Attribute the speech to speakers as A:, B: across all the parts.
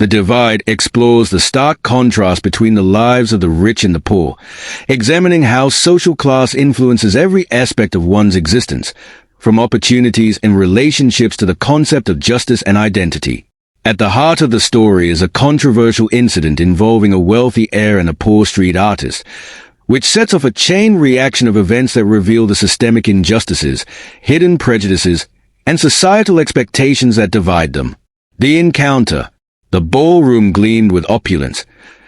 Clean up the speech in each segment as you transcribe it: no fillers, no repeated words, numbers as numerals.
A: The divide explores the stark contrast between the lives of the rich and the poor, examining how social class influences every aspect of one's existence, from opportunities and relationships to the concept of justice and identity. At the heart of the story is a controversial incident involving a wealthy heir and a poor street artist, which sets off a chain reaction of events that reveal the systemic injustices, hidden prejudices, and societal expectations that divide them. The encounter. The ballroom gleamed with opulence,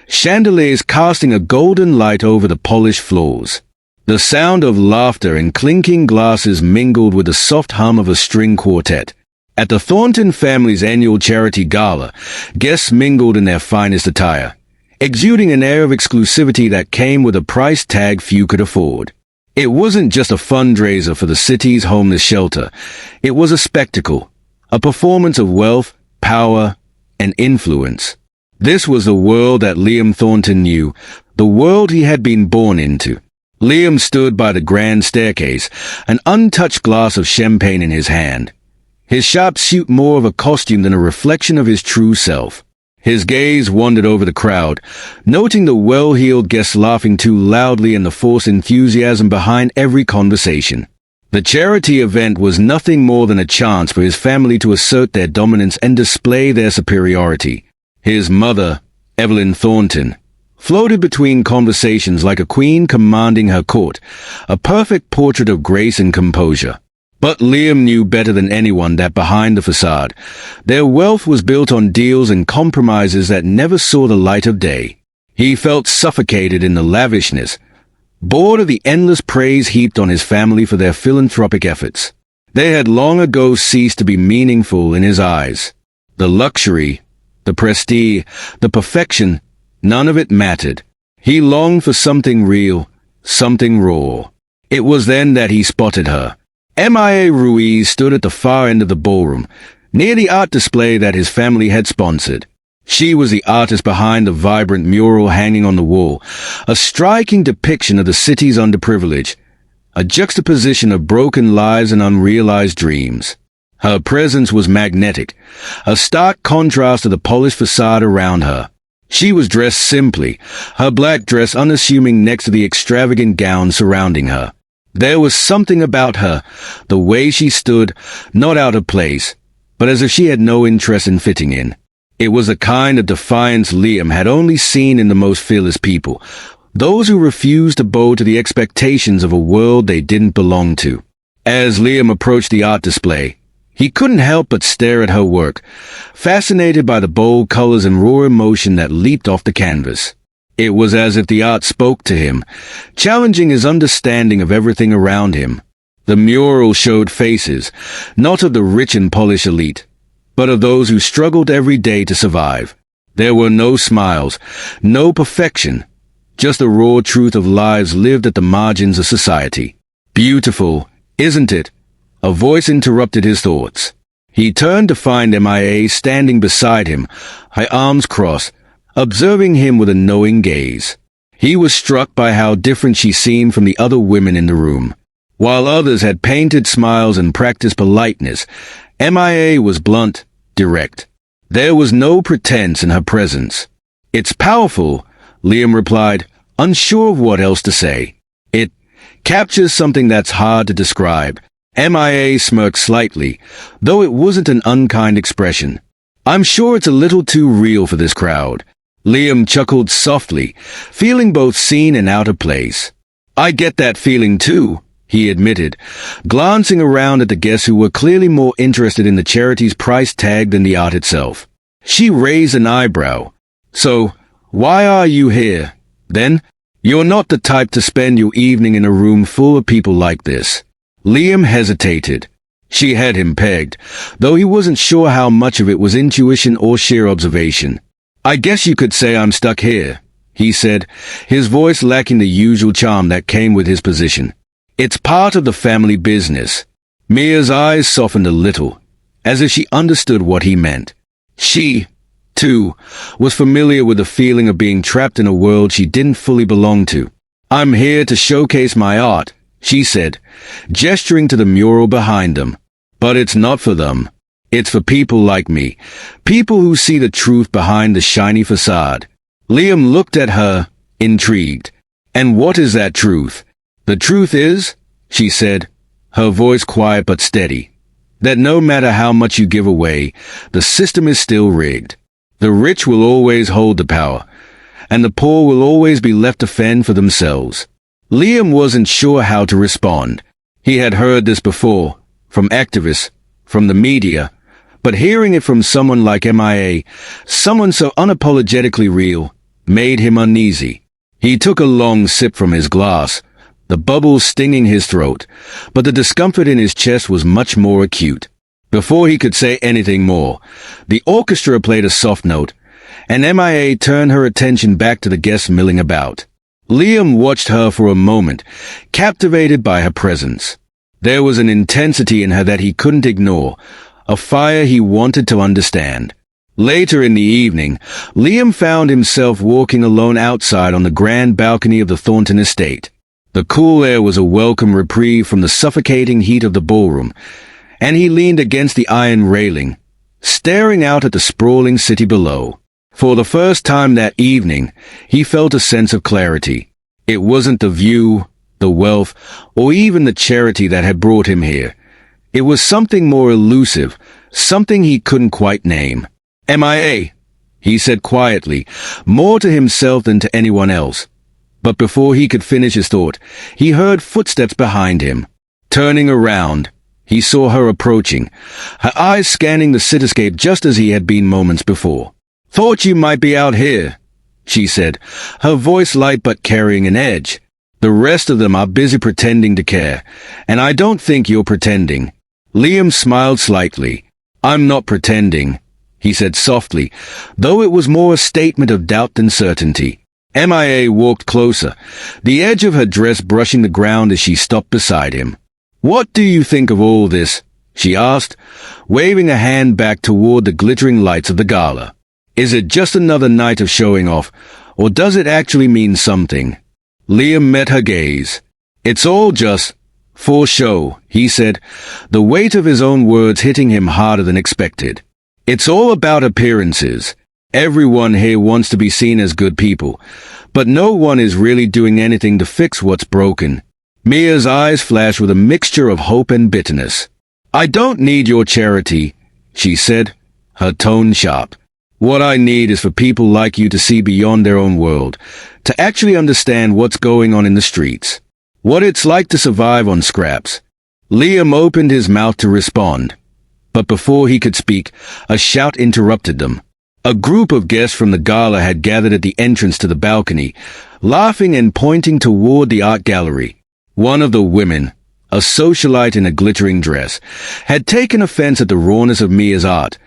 A: chandeliers casting a golden light over the polished floors. The sound of laughter and clinking glasses mingled with the soft hum of a string quartet. At the Thornton family's annual charity gala, guests mingled in their finest attire, exuding an air of exclusivity that came with a price tag few could afford. It wasn't just a fundraiser for the city's homeless shelter. It was a spectacle, a performance of wealth, power, and influence. This was the world that Liam Thornton knew, the world he had been born into. Liam stood by the grand staircase, an untouched glass of champagne in his hand. His sharp suit more of a costume than a reflection of his true self. His gaze wandered over the crowd, noting the well-heeled guests laughing too loudly and the forced enthusiasm behind every conversation. The charity event was nothing more than a chance for his family to assert their dominance and display their superiority. His mother, Evelyn Thornton, floated between conversations like a queen commanding her court, a perfect portrait of grace and composure. But Liam knew better than anyone that behind the facade, their wealth was built on deals and compromises that never saw the light of day. He felt suffocated in the lavishness, bored of the endless praise heaped on his family for their philanthropic efforts. They had long ago ceased to be meaningful in his eyes. The luxury, the prestige, the perfection, none of it mattered. He longed for something real, something raw. It was then that he spotted her. Mia Ruiz stood at the far end of the ballroom, near the art display that his family had sponsored. She was the artist behind the vibrant mural hanging on the wall, a striking depiction of the city's underprivileged, a juxtaposition of broken lives and unrealized dreams. Her presence was magnetic, a stark contrast to the polished facade around her. She was dressed simply, her black dress unassuming next to the extravagant gown surrounding her. There was something about her, the way she stood, not out of place, but as if she had no interest in fitting in. It was a kind of defiance Liam had only seen in the most fearless people, those who refused to bow to the expectations of a world they didn't belong to. As Liam approached the art display, he couldn't help but stare at her work, fascinated by the bold colors and raw emotion that leaped off the canvas. It was as if the art spoke to him, challenging his understanding of everything around him. The mural showed faces, not of the rich and polished elite, but of those who struggled every day to survive. There were no smiles, no perfection, just the raw truth of lives lived at the margins of society. Beautiful, isn't it? A voice interrupted his thoughts. He turned to find Mia standing beside him, her arms crossed, observing him with a knowing gaze. He was struck by how different she seemed from the other women in the room. While others had painted smiles and practiced politeness, Mia was blunt, direct. There was no pretense in her presence. "It's powerful," Liam replied, unsure of what else to say. "It captures something that's hard to describe." Mia smirked slightly, though it wasn't an unkind expression. "I'm sure it's a little too real for this crowd." Liam chuckled softly, feeling both seen and out of place. "I get that feeling too," he admitted, glancing around at the guests who were clearly more interested in the charity's price tag than the art itself. She raised an eyebrow. "So, why are you here, then? You're not the type to spend your evening in a room full of people like this." Liam hesitated. She had him pegged, though he wasn't sure how much of it was intuition or sheer observation. "I guess you could say I'm stuck here," he said, his voice lacking the usual charm that came with his position. "It's part of the family business." Mia's eyes softened a little, as if she understood what he meant. She, too, was familiar with the feeling of being trapped in a world she didn't fully belong to. "I'm here to showcase my art," she said, gesturing to the mural behind them. "But it's not for them. It's for people like me. People who see the truth behind the shiny facade. Liam looked at her, intrigued. And what is that truth? The truth is, she said, her voice quiet but steady, that no matter how much you give away, the system is still rigged. The rich will always hold the power, and the poor will always be left to fend for themselves. Liam wasn't sure how to respond. He had heard this before, from activists, from the media, but hearing it from someone like Mia, someone so unapologetically real, made him uneasy. He took a long sip from his glass, the bubbles stinging his throat, but the discomfort in his chest was much more acute. Before he could say anything more, the orchestra played a soft note, and Mia turned her attention back to the guests milling about. Liam watched her for a moment, captivated by her presence. There was an intensity in her that he couldn't ignore, a fire he wanted to understand. Later in the evening, Liam found himself walking alone outside on the grand balcony of the Thornton estate. The cool air was a welcome reprieve from the suffocating heat of the ballroom, and he leaned against the iron railing, staring out at the sprawling city below. For the first time that evening, he felt a sense of clarity. It wasn't the view, the wealth, or even the charity that had brought him here. It was something more elusive, something he couldn't quite name. Mia, he said quietly, more to himself than to anyone else. But before he could finish his thought, he heard footsteps behind him. Turning around, he saw her approaching, her eyes scanning the cityscape just as he had been moments before. "Thought you might be out here," she said, her voice light but carrying an edge. "The rest of them are busy pretending to care, and I don't think you're pretending." Liam smiled slightly. "I'm not pretending," he said softly, though it was more a statement of doubt than certainty. Mia walked closer, the edge of her dress brushing the ground as she stopped beside him. "What do you think of all this?" she asked, waving a hand back toward the glittering lights of the gala. "Is it just another night of showing off, or does it actually mean something?" Liam met her gaze. "It's all just for show," he said, the weight of his own words hitting him harder than expected. "It's all about appearances. Everyone here wants to be seen as good people, but no one is really doing anything to fix what's broken." Mia's eyes flashed with a mixture of hope and bitterness. "I don't need your charity," she said, her tone sharp. "What I need is for people like you to see beyond their own world, to actually understand what's going on in the streets, what it's like to survive on scraps." Liam opened his mouth to respond, but before he could speak, a shout interrupted them. A group of guests from the gala had gathered at the entrance to the balcony, laughing and pointing toward the art gallery. One of the women, a socialite in a glittering dress, had taken offense at the rawness of Mia's art,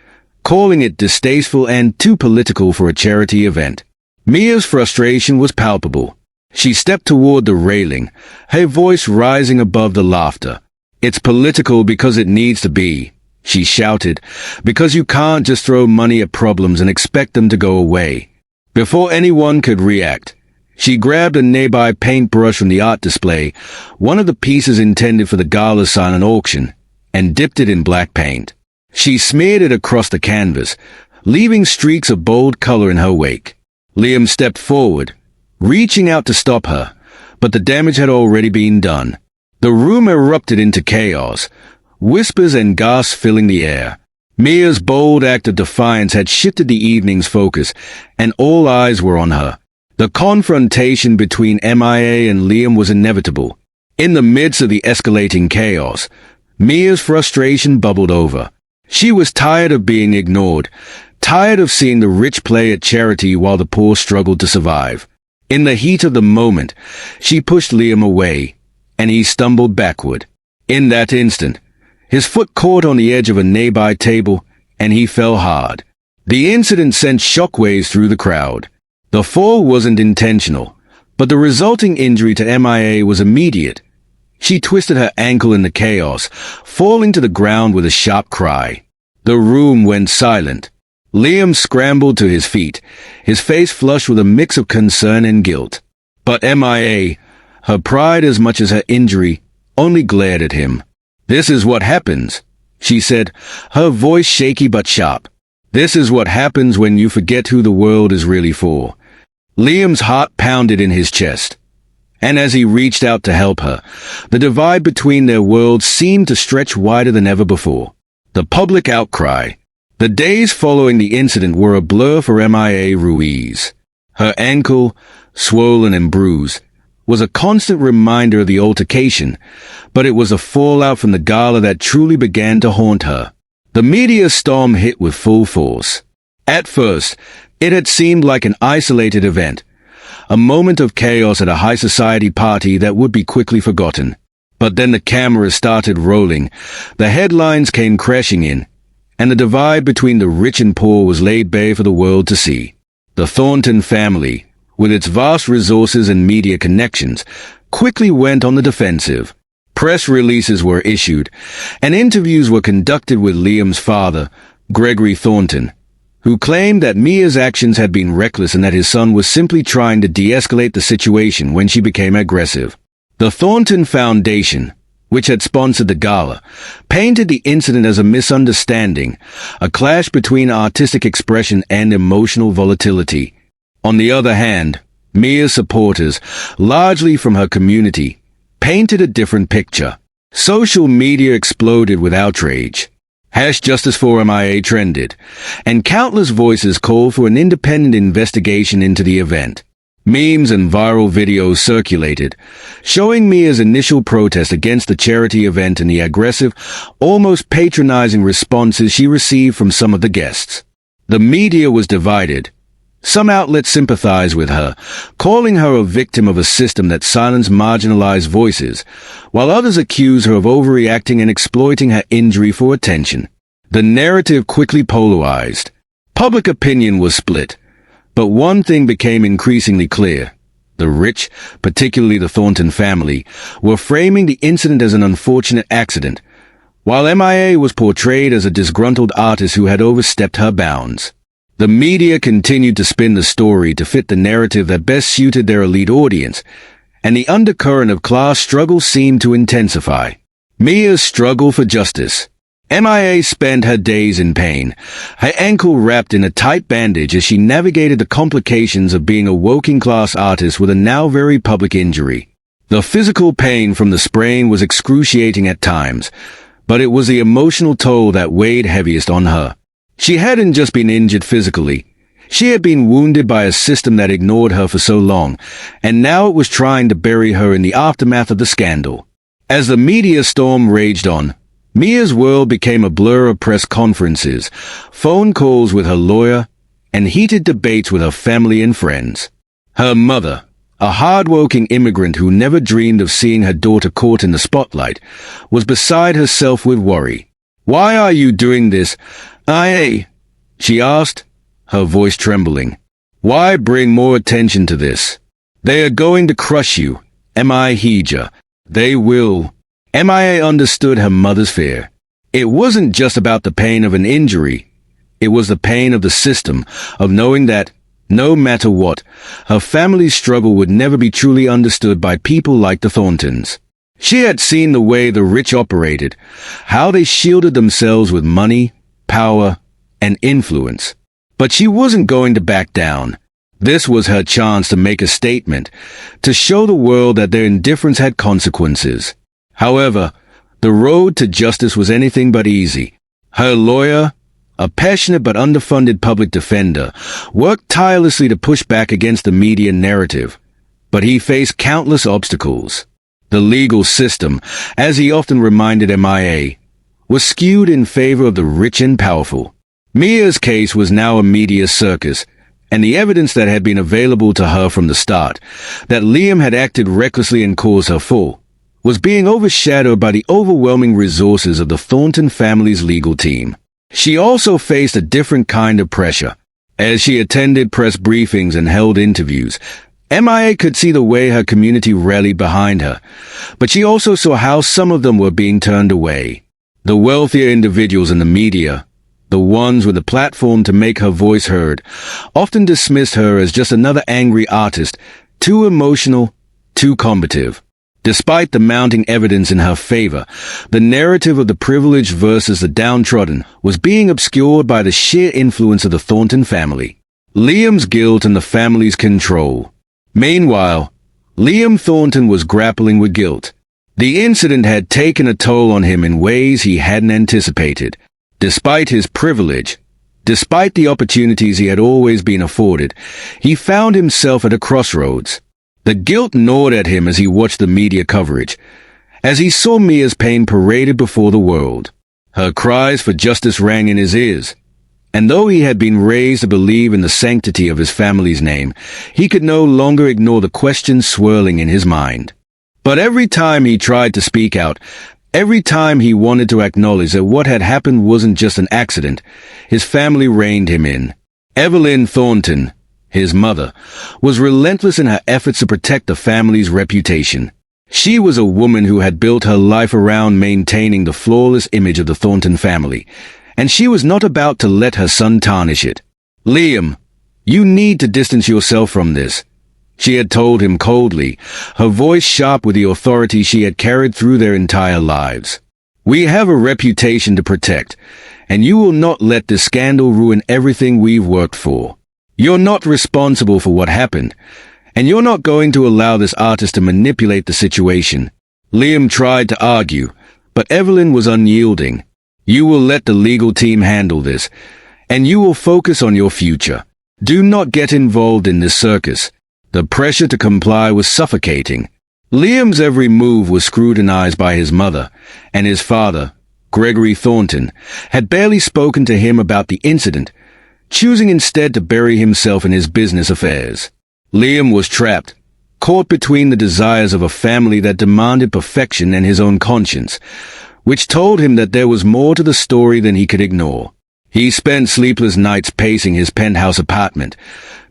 A: calling it distasteful and too political for a charity event. Mia's frustration was palpable. She stepped toward the railing, her voice rising above the laughter. "It's political because it needs to be," she shouted, "because you can't just throw money at problems and expect them to go away." Before anyone could react, she grabbed a nearby paintbrush from the art display, one of the pieces intended for the gala silent auction, and dipped it in black paint. She smeared it across the canvas, leaving streaks of bold color in her wake. Liam stepped forward, reaching out to stop her, but the damage had already been done. The room erupted into chaos, whispers and gasps filling the air. Mia's bold act of defiance had shifted the evening's focus, and all eyes were on her. The confrontation between Mia and Liam was inevitable. In the midst of the escalating chaos, Mia's frustration bubbled over. She was tired of being ignored, tired of seeing the rich play at charity while the poor struggled to survive. In the heat of the moment, she pushed Liam away, and he stumbled backward. In that instant, his foot caught on the edge of a nearby table, and he fell hard. The incident sent shockwaves through the crowd. The fall wasn't intentional, but the resulting injury to Mia was immediate. She twisted her ankle in the chaos, falling to the ground with a sharp cry. The room went silent. Liam scrambled to his feet, his face flushed with a mix of concern and guilt. But Mia, her pride as much as her injury, only glared at him. "This is what happens," she said, her voice shaky but sharp. "This is what happens when you forget who the world is really for." Liam's heart pounded in his chest. And as he reached out to help her, the divide between their worlds seemed to stretch wider than ever before. The public outcry. The days following the incident were a blur for Mia Ruiz. Her ankle, swollen and bruised, was a constant reminder of the altercation, but it was a fallout from the gala that truly began to haunt her. The media storm hit with full force. At first, it had seemed like an isolated event, a moment of chaos at a high society party that would be quickly forgotten. But then the cameras started rolling, the headlines came crashing in, and the divide between the rich and poor was laid bare for the world to see. The Thornton family, with its vast resources and media connections, quickly went on the defensive. Press releases were issued, and interviews were conducted with Liam's father, Gregory Thornton, who claimed that Mia's actions had been reckless and that his son was simply trying to de-escalate the situation when she became aggressive. The Thornton Foundation, which had sponsored the gala, painted the incident as a misunderstanding, a clash between artistic expression and emotional volatility. On the other hand, Mia's supporters, largely from her community, painted a different picture. Social media exploded with outrage. #JusticeForMia trended, and countless voices called for an independent investigation into the event. Memes and viral videos circulated, showing Mia's initial protest against the charity event and the aggressive, almost patronizing responses she received from some of the guests. The media was divided. Some outlets sympathized with her, calling her a victim of a system that silenced marginalized voices, while others accused her of overreacting and exploiting her injury for attention. The narrative quickly polarized. Public opinion was split. But one thing became increasingly clear. The rich, particularly the Thornton family, were framing the incident as an unfortunate accident, while Mia was portrayed as a disgruntled artist who had overstepped her bounds. The media continued to spin the story to fit the narrative that best suited their elite audience, and the undercurrent of class struggle seemed to intensify. Mia's struggle for justice. Mia spent her days in pain, her ankle wrapped in a tight bandage as she navigated the complications of being a working-class artist with a now very public injury. The physical pain from the sprain was excruciating at times, but it was the emotional toll that weighed heaviest on her. She hadn't just been injured physically. She had been wounded by a system that ignored her for so long, and now it was trying to bury her in the aftermath of the scandal. As the media storm raged on, Mia's world became a blur of press conferences, phone calls with her lawyer, and heated debates with her family and friends. Her mother, a hard-working immigrant who never dreamed of seeing her daughter caught in the spotlight, was beside herself with worry. "Why are you doing this, Ia?" she asked, her voice trembling. "Why bring more attention to this? They are going to crush you, Mia. They will." Mia understood her mother's fear. It wasn't just about the pain of an injury. It was the pain of the system, of knowing that, no matter what, her family's struggle would never be truly understood by people like the Thorntons. She had seen the way the rich operated, how they shielded themselves with money, power, and influence. But she wasn't going to back down. This was her chance to make a statement, to show the world that their indifference had consequences. However, the road to justice was anything but easy. Her lawyer, a passionate but underfunded public defender, worked tirelessly to push back against the media narrative, but he faced countless obstacles. The legal system, as he often reminded Mia, was skewed in favor of the rich and powerful. Mia's case was now a media circus, and the evidence that had been available to her from the start, that Liam had acted recklessly and caused her fall, was being overshadowed by the overwhelming resources of the Thornton family's legal team. She also faced a different kind of pressure. As she attended press briefings and held interviews, Mia could see the way her community rallied behind her, but she also saw how some of them were being turned away. The wealthier individuals in the media, the ones with a platform to make her voice heard, often dismissed her as just another angry artist, too emotional, too combative. Despite the mounting evidence in her favor, the narrative of the privileged versus the downtrodden was being obscured by the sheer influence of the Thornton family, Liam's guilt and the family's control. Meanwhile, Liam Thornton was grappling with guilt. The incident had taken a toll on him in ways he hadn't anticipated. Despite his privilege, despite the opportunities he had always been afforded, he found himself at a crossroads. The guilt gnawed at him as he watched the media coverage, as he saw Mia's pain paraded before the world. Her cries for justice rang in his ears, and though he had been raised to believe in the sanctity of his family's name, he could no longer ignore the questions swirling in his mind. But every time he tried to speak out, every time he wanted to acknowledge that what had happened wasn't just an accident, his family reined him in. Evelyn Thornton, his mother, was relentless in her efforts to protect the family's reputation. She was a woman who had built her life around maintaining the flawless image of the Thornton family, and she was not about to let her son tarnish it. "Liam, you need to distance yourself from this," she had told him coldly, her voice sharp with the authority she had carried through their entire lives. "We have a reputation to protect, and you will not let this scandal ruin everything we've worked for. You're not responsible for what happened, and you're not going to allow this artist to manipulate the situation." Liam tried to argue, but Evelyn was unyielding. "You will let the legal team handle this, and you will focus on your future. Do not get involved in this circus." The pressure to comply was suffocating. Liam's every move was scrutinized by his mother, and his father, Gregory Thornton, had barely spoken to him about the incident, choosing instead to bury himself in his business affairs. Liam was trapped, caught between the desires of a family that demanded perfection and his own conscience, which told him that there was more to the story than he could ignore. He spent sleepless nights pacing his penthouse apartment,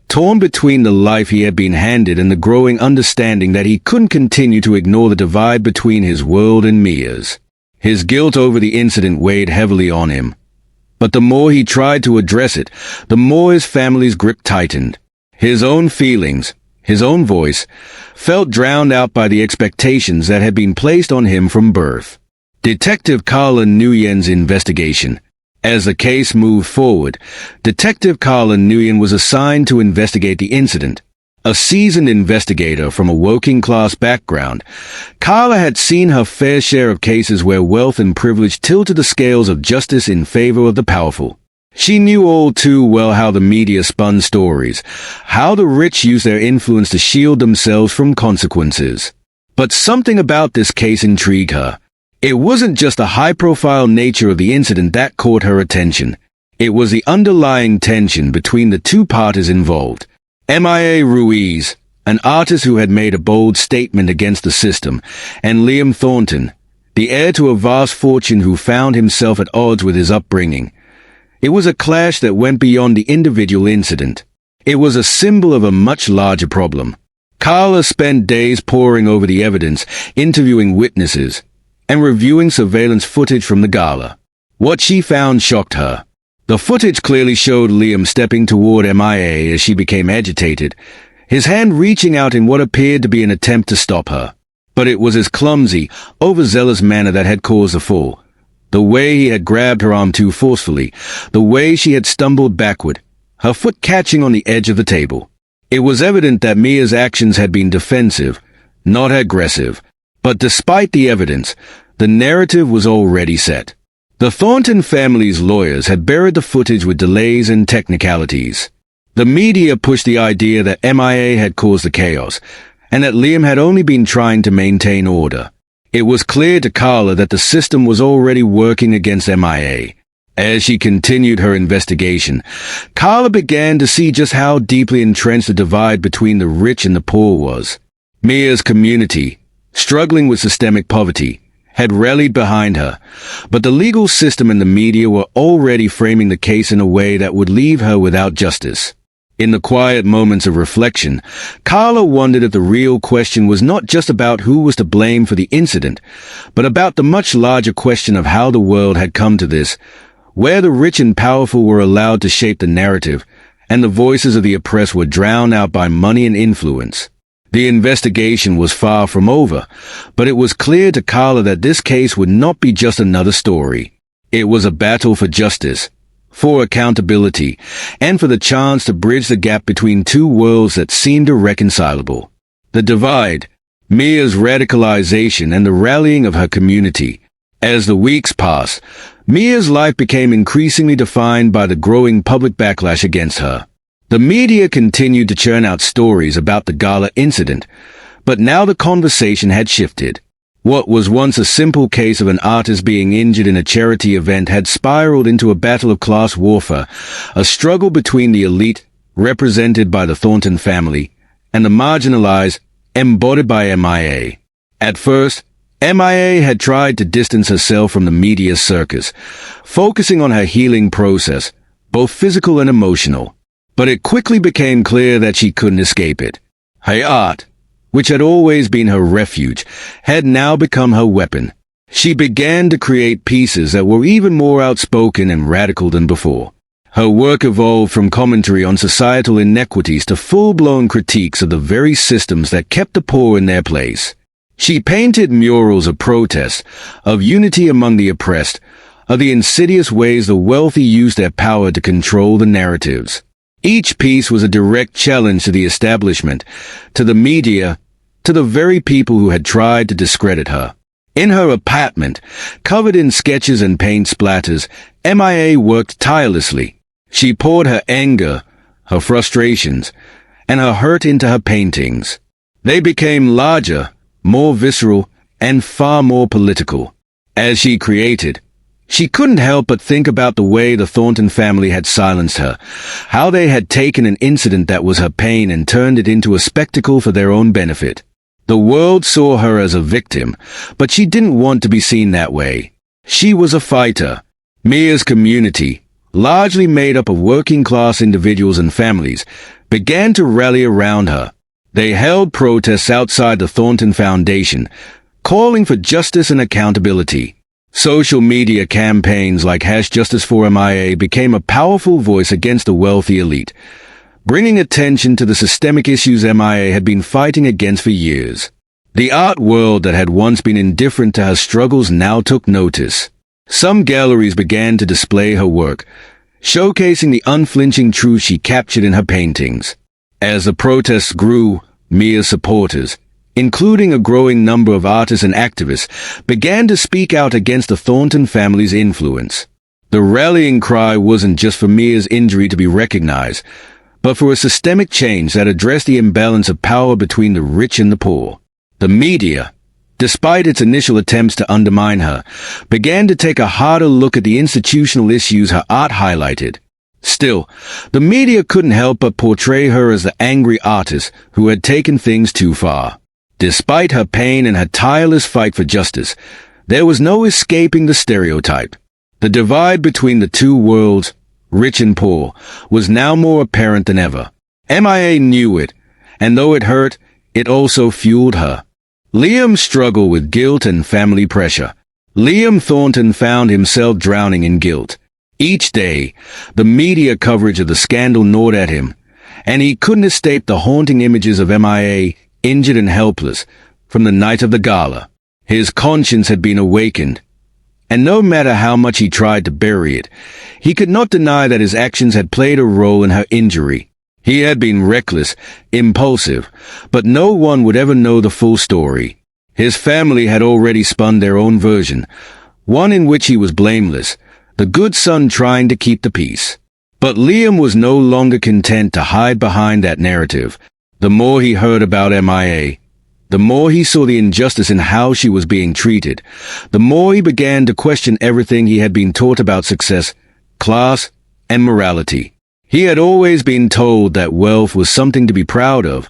A: torn between the life he had been handed and the growing understanding that he couldn't continue to ignore the divide between his world and Mia's. His guilt over the incident weighed heavily on him. But the more he tried to address it, the more his family's grip tightened. His own feelings, his own voice, felt drowned out by the expectations that had been placed on him from birth. Detective Carla Nguyen's investigation. As the case moved forward, Detective Carla Nguyen was assigned to investigate the incident. A seasoned investigator from a working-class background, Carla had seen her fair share of cases where wealth and privilege tilted the scales of justice in favor of the powerful. She knew all too well how the media spun stories, how the rich used their influence to shield themselves from consequences. But something about this case intrigued her. It wasn't just the high-profile nature of the incident that caught her attention. It was the underlying tension between the two parties involved. Mia Ruiz, an artist who had made a bold statement against the system, and Liam Thornton, the heir to a vast fortune who found himself at odds with his upbringing. It was a clash that went beyond the individual incident. It was a symbol of a much larger problem. Carla spent days poring over the evidence, interviewing witnesses, and reviewing surveillance footage from the gala. What she found shocked her. The footage clearly showed Liam stepping toward Mia as she became agitated, his hand reaching out in what appeared to be an attempt to stop her. But it was his clumsy, overzealous manner that had caused the fall. The way he had grabbed her arm too forcefully, the way she had stumbled backward, her foot catching on the edge of the table. It was evident that Mia's actions had been defensive, not aggressive. But despite the evidence, the narrative was already set. The Thornton family's lawyers had buried the footage with delays and technicalities. The media pushed the idea that Mia had caused the chaos, and that Liam had only been trying to maintain order. It was clear to Carla that the system was already working against Mia. As she continued her investigation, Carla began to see just how deeply entrenched the divide between the rich and the poor was. Mia's community, struggling with systemic poverty, had rallied behind her, but the legal system and the media were already framing the case in a way that would leave her without justice. In the quiet moments of reflection, Carla wondered if the real question was not just about who was to blame for the incident, but about the much larger question of how the world had come to this, where the rich and powerful were allowed to shape the narrative, and the voices of the oppressed were drowned out by money and influence. The investigation was far from over, but it was clear to Carla that this case would not be just another story. It was a battle for justice, for accountability, and for the chance to bridge the gap between two worlds that seemed irreconcilable. The divide, Mia's radicalization, and the rallying of her community. As the weeks passed, Mia's life became increasingly defined by the growing public backlash against her. The media continued to churn out stories about the gala incident, but now the conversation had shifted. What was once a simple case of an artist being injured in a charity event had spiraled into a battle of class warfare, a struggle between the elite, represented by the Thornton family, and the marginalized, embodied by Mia. At first, Mia had tried to distance herself from the media circus, focusing on her healing process, both physical and emotional. But it quickly became clear that she couldn't escape it. Her art, which had always been her refuge, had now become her weapon. She began to create pieces that were even more outspoken and radical than before. Her work evolved from commentary on societal inequities to full-blown critiques of the very systems that kept the poor in their place. She painted murals of protest, of unity among the oppressed, of the insidious ways the wealthy used their power to control the narratives. Each piece was a direct challenge to the establishment, to the media, to the very people who had tried to discredit her. In her apartment, covered in sketches and paint splatters, Mia worked tirelessly. She poured her anger, her frustrations, and her hurt into her paintings. They became larger, more visceral, and far more political. As she created, she couldn't help but think about the way the Thornton family had silenced her, how they had taken an incident that was her pain and turned it into a spectacle for their own benefit. The world saw her as a victim, but she didn't want to be seen that way. She was a fighter. Mia's community, largely made up of working-class individuals and families, began to rally around her. They held protests outside the Thornton Foundation, calling for justice and accountability. Social media campaigns like #JusticeForMia became a powerful voice against the wealthy elite, bringing attention to the systemic issues Mia had been fighting against for years. The art world that had once been indifferent to her struggles now took notice. Some galleries began to display her work, showcasing the unflinching truth she captured in her paintings. As the protests grew, Mia's supporters, including a growing number of artists and activists, began to speak out against the Thornton family's influence. The rallying cry wasn't just for Mia's injury to be recognized, but for a systemic change that addressed the imbalance of power between the rich and the poor. The media, despite its initial attempts to undermine her, began to take a harder look at the institutional issues her art highlighted. Still, the media couldn't help but portray her as the angry artist who had taken things too far. Despite her pain and her tireless fight for justice, there was no escaping the stereotype. The divide between the two worlds, rich and poor, was now more apparent than ever. Mia knew it, and though it hurt, it also fueled her. Liam struggled with guilt and family pressure. Liam Thornton found himself drowning in guilt. Each day, the media coverage of the scandal gnawed at him, and he couldn't escape the haunting images of Mia, injured and helpless, from the night of the gala. His conscience had been awakened, and no matter how much he tried to bury it, he could not deny that his actions had played a role in her injury. He had been reckless, impulsive, but no one would ever know the full story. His family had already spun their own version, one in which he was blameless, the good son trying to keep the peace. But Liam was no longer content to hide behind that narrative. The more he heard about Mia, the more he saw the injustice in how she was being treated, the more he began to question everything he had been taught about success, class, and morality. He had always been told that wealth was something to be proud of,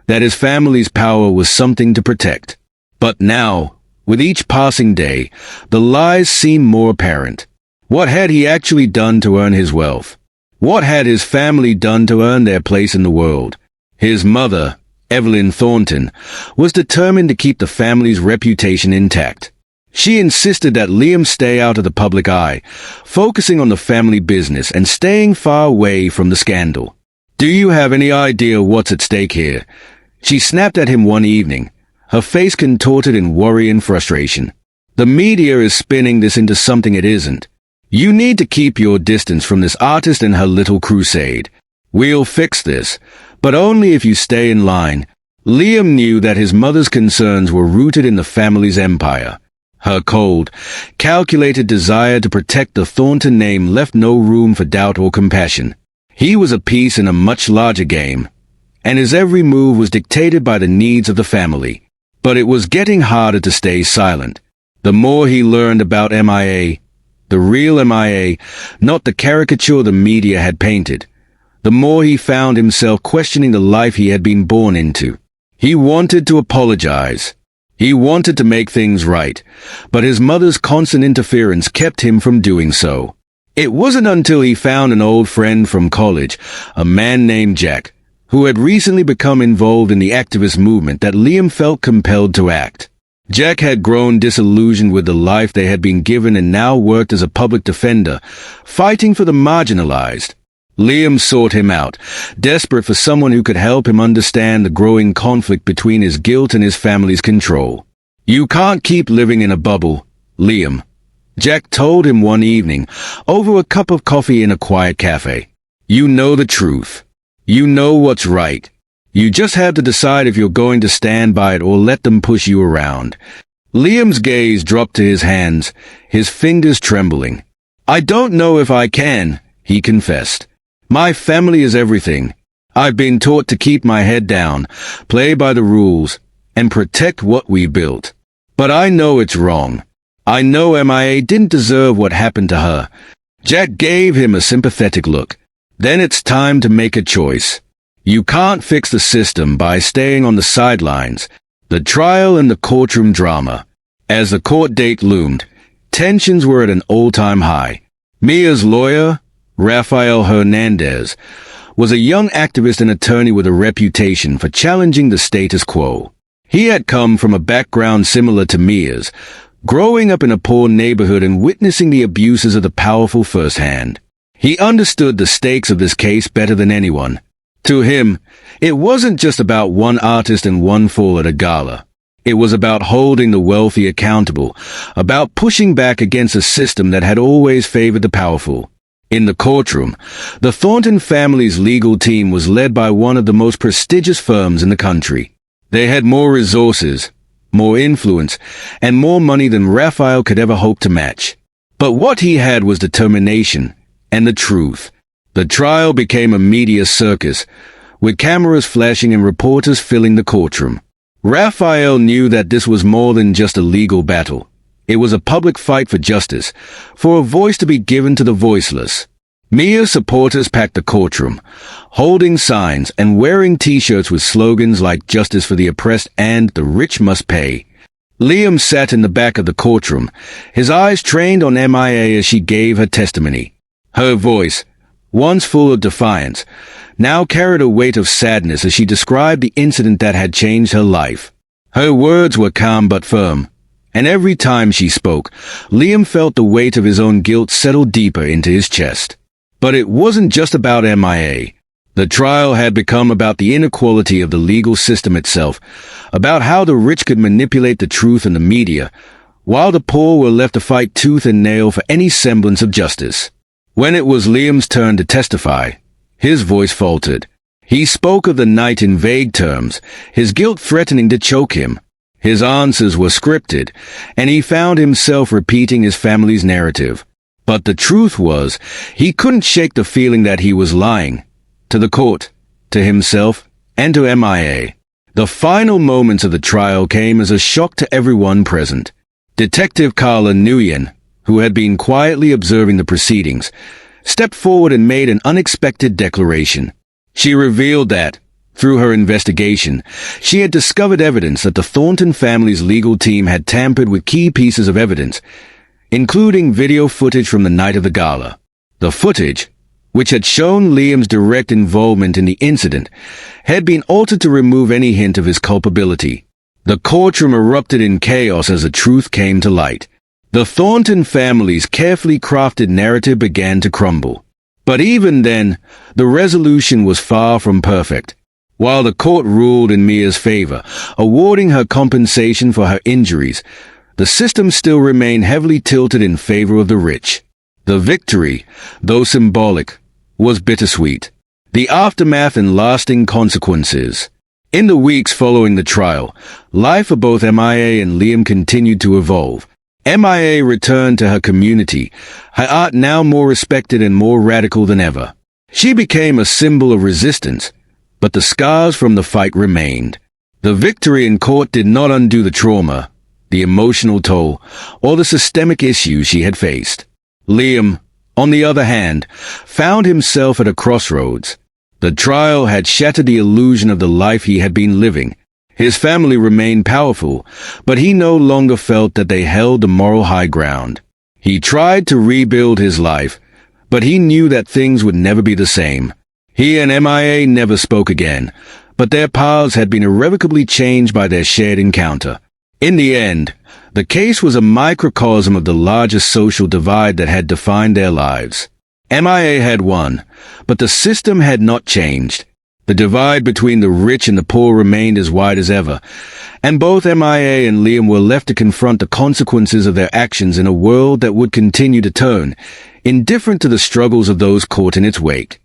A: that his family's power was something to protect. But now, with each passing day, the lies seemed more apparent. What had he actually done to earn his wealth? What had his family done to earn their place in the world? His mother, Evelyn Thornton, was determined to keep the family's reputation intact. She insisted that Liam stay out of the public eye, focusing on the family business and staying far away from the scandal. "Do you have any idea what's at stake here?" She snapped at him one evening, her face contorted in worry and frustration. The media is spinning this into something it isn't. You need to keep your distance from this artist and her little crusade. We'll fix this, but only if you stay in line. Liam knew that his mother's concerns were rooted in the family's empire. Her cold, calculated desire to protect the Thornton name left no room for doubt or compassion. He was a piece in a much larger game, and his every move was dictated by the needs of the family. But it was getting harder to stay silent. The more he learned about MIA, the real MIA, not the caricature the media had painted, the more he found himself questioning the life he had been born into. He wanted to apologize. He wanted to make things right, but his mother's constant interference kept him from doing so. It wasn't until he found an old friend from college, a man named Jack, who had recently become involved in the activist movement, that Liam felt compelled to act. Jack had grown disillusioned with the life they had been given and now worked as a public defender, fighting for the marginalized. Liam sought him out, desperate for someone who could help him understand the growing conflict between his guilt and his family's control. "You can't keep living in a bubble, Liam," Jack told him one evening, over a cup of coffee in a quiet cafe. "You know the truth. You know what's right. You just have to decide if you're going to stand by it or let them push you around." Liam's gaze dropped to his hands, his fingers trembling. "I don't know if I can," he confessed. "My family is everything. I've been taught to keep my head down, play by the rules, and protect what we built. But I know it's wrong. I know MIA didn't deserve what happened to her." Jack gave him a sympathetic look. "Then it's time to make a choice. You can't fix the system by staying on the sidelines." The trial and the courtroom drama. As the court date loomed, tensions were at an all-time high. Mia's lawyer, Rafael Hernandez, was a young activist and attorney with a reputation for challenging the status quo. He had come from a background similar to Mia's, growing up in a poor neighborhood and witnessing the abuses of the powerful firsthand. He understood the stakes of this case better than anyone. To him, it wasn't just about one artist and one fall at a gala. It was about holding the wealthy accountable, about pushing back against a system that had always favored the powerful. In the courtroom, the Thornton family's legal team was led by one of the most prestigious firms in the country. They had more resources, more influence, and more money than Raphael could ever hope to match. But what he had was determination and the truth. The trial became a media circus, with cameras flashing and reporters filling the courtroom. Raphael knew that this was more than just a legal battle. It was a public fight for justice, for a voice to be given to the voiceless. Mia supporters packed the courtroom, holding signs and wearing T-shirts with slogans like "Justice for the Oppressed" and "The Rich Must Pay." Liam sat in the back of the courtroom, his eyes trained on Mia as she gave her testimony. Her voice, once full of defiance, now carried a weight of sadness as she described the incident that had changed her life. Her words were calm but firm, and every time she spoke, Liam felt the weight of his own guilt settle deeper into his chest. But it wasn't just about MIA. The trial had become about the inequality of the legal system itself, about how the rich could manipulate the truth in the media, while the poor were left to fight tooth and nail for any semblance of justice. When it was Liam's turn to testify, his voice faltered. He spoke of the night in vague terms, his guilt threatening to choke him. His answers were scripted, and he found himself repeating his family's narrative. But the truth was, he couldn't shake the feeling that he was lying. To the court, to himself, and to MIA. The final moments of the trial came as a shock to everyone present. Detective Carla Nguyen, who had been quietly observing the proceedings, stepped forward and made an unexpected declaration. She revealed that, through her investigation, she had discovered evidence that the Thornton family's legal team had tampered with key pieces of evidence, including video footage from the night of the gala. The footage, which had shown Liam's direct involvement in the incident, had been altered to remove any hint of his culpability. The courtroom erupted in chaos as the truth came to light. The Thornton family's carefully crafted narrative began to crumble. But even then, the resolution was far from perfect. While the court ruled in Mia's favor, awarding her compensation for her injuries, the system still remained heavily tilted in favor of the rich. The victory, though symbolic, was bittersweet. The aftermath and lasting consequences. In the weeks following the trial, life for both Mia and Liam continued to evolve. Mia returned to her community, her art now more respected and more radical than ever. She became a symbol of resistance, but the scars from the fight remained. The victory in court did not undo the trauma, the emotional toll, or the systemic issues she had faced. Liam, on the other hand, found himself at a crossroads. The trial had shattered the illusion of the life he had been living. His family remained powerful, but he no longer felt that they held the moral high ground. He tried to rebuild his life, but he knew that things would never be the same. He and Mia never spoke again, but their paths had been irrevocably changed by their shared encounter. In the end, the case was a microcosm of the larger social divide that had defined their lives. Mia had won, but the system had not changed. The divide between the rich and the poor remained as wide as ever, and both Mia and Liam were left to confront the consequences of their actions in a world that would continue to turn, indifferent to the struggles of those caught in its wake.